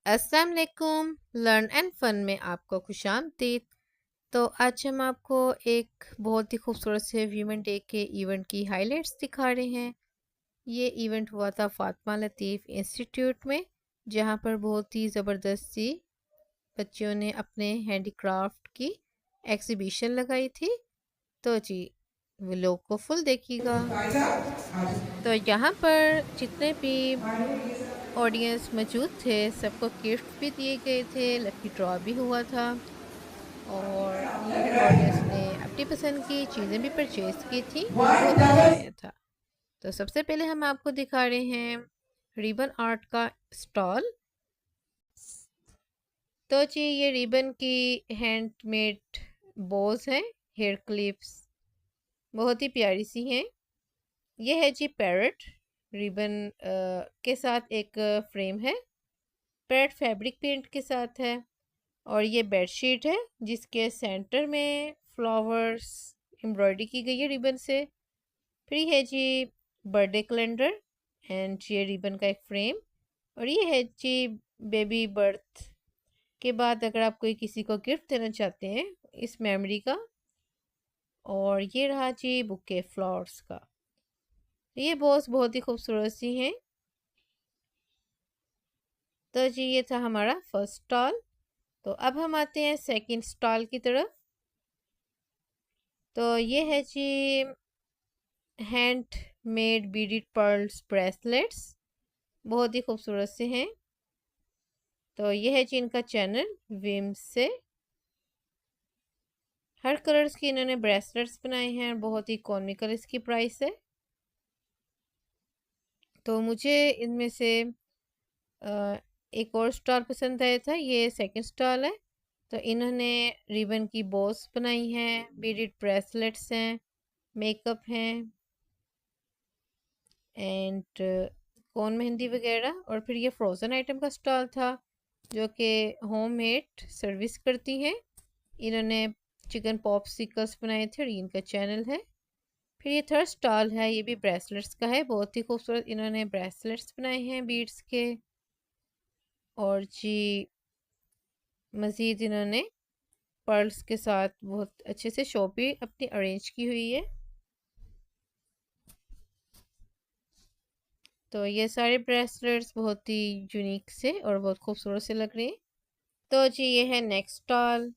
अस्सलाम वालेकुम। Learn and fun में आपको खुशामदीद। तो आज हम आपको एक बहुत ही खूबसूरत से वीमेन डे के इवेंट की हाइलाइट्स दिखा रहे हैं। ये इवेंट हुआ था फातिमा लतीफ़ इंस्टीट्यूट में, जहाँ पर बहुत ही ज़बरदस्ती बच्चियों ने अपने हैंडीक्राफ्ट की एग्जीबिशन लगाई थी। तो जी वो लोग को फुल देखिएगा। तो यहाँ पर जितने भी ऑडियंस मौजूद थे सबको गिफ्ट भी दिए गए थे, लकी ड्रॉ भी हुआ था और ऑडियंस ने अपनी पसंद की चीज़ें भी परचेज की थी। बहुत मज़ा आया था। तो सबसे पहले हम आपको दिखा रहे हैं रिबन आर्ट का स्टॉल। तो जी ये रिबन की हैंडमेड बोज हैं, हेयर क्लिप्स बहुत ही प्यारी सी हैं। ये है जी पैरट रिबन के साथ एक फ्रेम है। पैरट फैब्रिक पेंट के साथ है और ये बेडशीट है जिसके सेंटर में फ्लावर्स एम्ब्रॉयडरी की गई है रिबन से। फिर ये है जी बर्थडे कैलेंडर एंड ये रिबन का एक फ्रेम। और ये है जी बेबी बर्थ के बाद अगर आप कोई किसी को गिफ्ट देना चाहते हैं इस मेमोरी का। और ये रहा जी बुके फ्लावर्स का। ये बॉस बहुत ही खूबसूरत सी हैं। तो जी ये था हमारा फर्स्ट स्टॉल। तो अब हम आते हैं सेकंड स्टॉल की तरफ। तो ये है जी hand made beaded pearls bracelets, बहुत ही खूबसूरत से हैं। तो ये है जी इनका चैनल विम्स से। हर कलर्स के इन्होंने ब्रेसलेट्स बनाए हैं और बहुत ही कॉमिकल इसकी प्राइस है। तो मुझे इनमें से एक और स्टॉल पसंद आया था, ये सेकंड स्टॉल है। तो इन्होंने रिबन की बोस बनाई हैं, बीडेड ब्रेसलेट्स हैं, मेकअप हैं एंड कौन मेहंदी वगैरह। और फिर ये फ्रोज़न आइटम का स्टॉल था जो कि होममेड सर्विस करती हैं। इन्होंने चिकन पॉप्सिकल्स बनाए थे और ये इनका चैनल है। फिर ये थर्ड स्टॉल है, ये भी ब्रेसलेट्स का है। बहुत ही खूबसूरत इन्होंने ब्रेसलेट्स बनाए हैं बीड्स के। और जी मज़ीद इन्होंने पर्ल्स के साथ बहुत अच्छे से शॉप भी अपनी अरेंज की हुई है। तो ये सारे ब्रेसलेट्स बहुत ही यूनिक से और बहुत खूबसूरत से लग रहे हैं। तो जी ये है नेक्स्ट स्टॉल।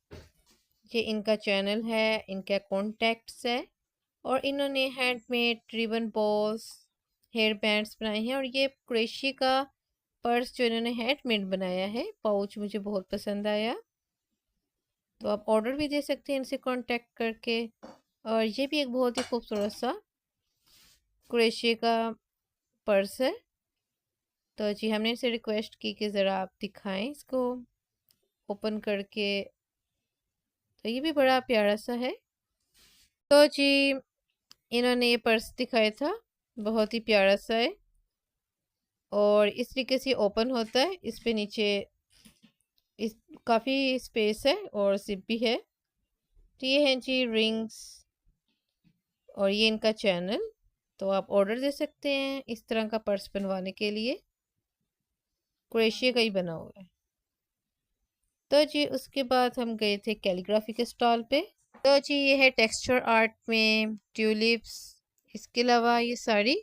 ये इनका चैनल है, इनका कॉन्टैक्ट्स है और इन्होंने handmade ribbon balls hair bands बनाए हैं। और ये क्रोशिया का पर्स जो इन्होंने हैंडमेड बनाया है, पाउच मुझे बहुत पसंद आया। तो आप ऑर्डर भी दे सकते हैं इनसे कांटेक्ट करके। और ये भी एक बहुत ही खूबसूरत सा क्रोशिया का पर्स है। तो जी हमने इनसे रिक्वेस्ट की कि ज़रा आप दिखाएं इसको ओपन करके। तो ये भी बड़ा प्यारा सा है। तो जी इन्होंने ये पर्स दिखाया था, बहुत ही प्यारा सा है और इस तरीके से ओपन होता है। इस पे नीचे इस काफ़ी स्पेस है और जिप भी है। तो ये हैं जी रिंग्स और ये इनका चैनल। तो आप ऑर्डर दे सकते हैं इस तरह का पर्स बनवाने के लिए, क्रोशिया का ही बना हुआ है। तो जी उसके बाद हम गए थे कैलीग्राफी के स्टॉल पे। तो जी ये है टेक्सचर आर्ट में ट्यूलिप्स, इसके अलावा ये सारी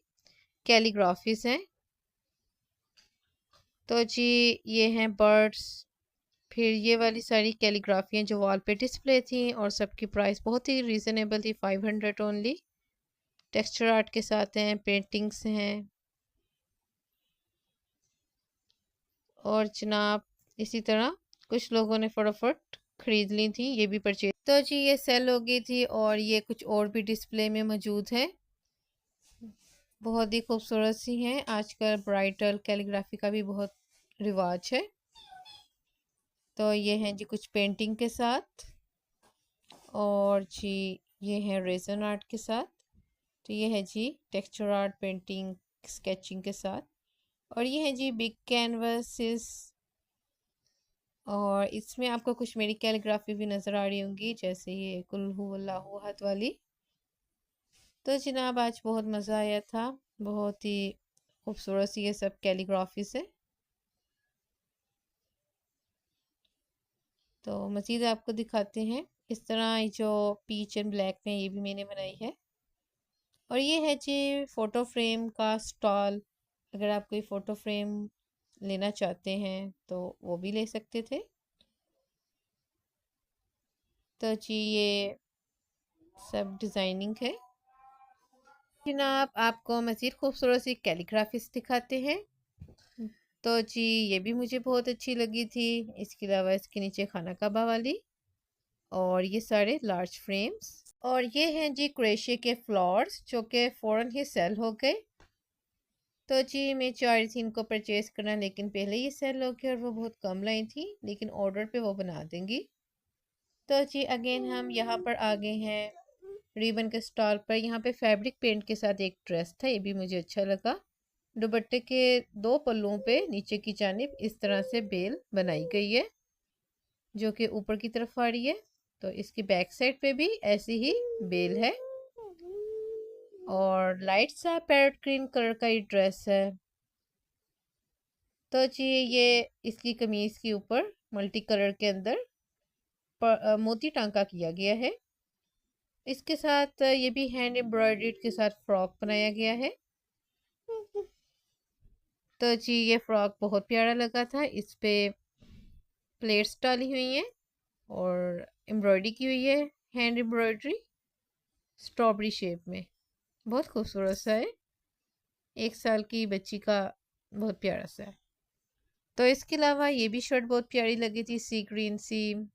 कैलीग्राफीज हैं। तो जी ये हैं बर्ड्स। फिर ये वाली सारी कैलीग्राफियाँ जो वॉल पे डिस्प्ले थी और सबकी प्राइस बहुत ही रीज़नेबल थी, 500 ओनली। टेक्सचर आर्ट के साथ हैं, पेंटिंग्स हैं और जनाब इसी तरह कुछ लोगों ने फटाफट ख़रीद ली थी, ये भी परचेज। तो जी ये सेल हो गई थी और ये कुछ और भी डिस्प्ले में मौजूद है, बहुत ही खूबसूरत सी हैं। आजकल ब्राइडल कैलीग्राफी का भी बहुत रिवाज है। तो ये हैं जी कुछ पेंटिंग के साथ और जी ये हैं रेजन आर्ट के साथ। तो ये है जी टेक्सचर आर्ट पेंटिंग स्केचिंग के साथ। और ये है जी बिग कैनवासेस और इसमें आपको कुछ मेरी कैलीग्राफी भी नज़र आ रही होंगी, जैसे ये कुल हु अल्लाहु अहद वाली। तो जनाब आज बहुत मज़ा आया था, बहुत ही खूबसूरत सी ये सब कैलीग्राफी से। तो मज़ीद आपको दिखाते हैं। इस तरह ये जो पीच एंड ब्लैक में ये भी मैंने बनाई है। और ये है जी फ़ोटो फ्रेम का स्टॉल। अगर आप कोई फ़ोटो फ्रेम लेना चाहते हैं तो वो भी ले सकते थे। तो जी ये सब डिज़ाइनिंग है। जनाब आपको मज़ीद खूबसूरत सी कैलीग्राफिस दिखाते हैं। तो जी ये भी मुझे बहुत अच्छी लगी थी। इसके अलावा इसके नीचे खाना कबा वाली और ये सारे लार्ज फ्रेम्स। और ये हैं जी क्रोशिया के फ्लावर्स जो कि फ़ौरन ही सेल हो गए। तो जी मैं चाह रही थी इनको परचेज़ करना, लेकिन पहले ही सेल हो गया और वो बहुत कम लाई थी, लेकिन ऑर्डर पे वो बना देंगी। तो जी अगेन हम यहाँ पर आ गए हैं रिबन के स्टॉल पर। यहाँ पे फैब्रिक पेंट के साथ एक ड्रेस था, ये भी मुझे अच्छा लगा। दुपट्टे के दो पल्लुओं पे नीचे की जानिब इस तरह से बेल बनाई गई है जो कि ऊपर की तरफ आ रही है। तो इसकी बैक साइड पे भी ऐसी ही बेल है और लाइट सा पैरेट ग्रीन कलर का ये ड्रेस है। तो जी ये इसकी कमीज के ऊपर मल्टी कलर के अंदर मोती टांका किया गया है। इसके साथ ये भी हैंड एम्ब्रॉयडरी के साथ फ्रॉक बनाया गया है। तो जी ये फ्रॉक बहुत प्यारा लगा था। इस पे प्लेट्स डाली हुई हैं और एम्ब्रॉयडरी की हुई है, हैंड एम्ब्रॉयडरी स्ट्रॉबेरी शेप में। बहुत खूबसूरत सा है, 1 साल की बच्ची का बहुत प्यारा सा है। तो इसके अलावा ये भी शर्ट बहुत प्यारी लगी थी, सी ग्रीन सी।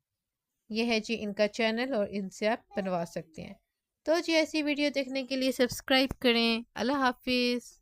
ये है जी इनका चैनल और इनसे आप बनवा सकते हैं। तो जी ऐसी वीडियो देखने के लिए सब्सक्राइब करें। अल्लाह हाफिज़।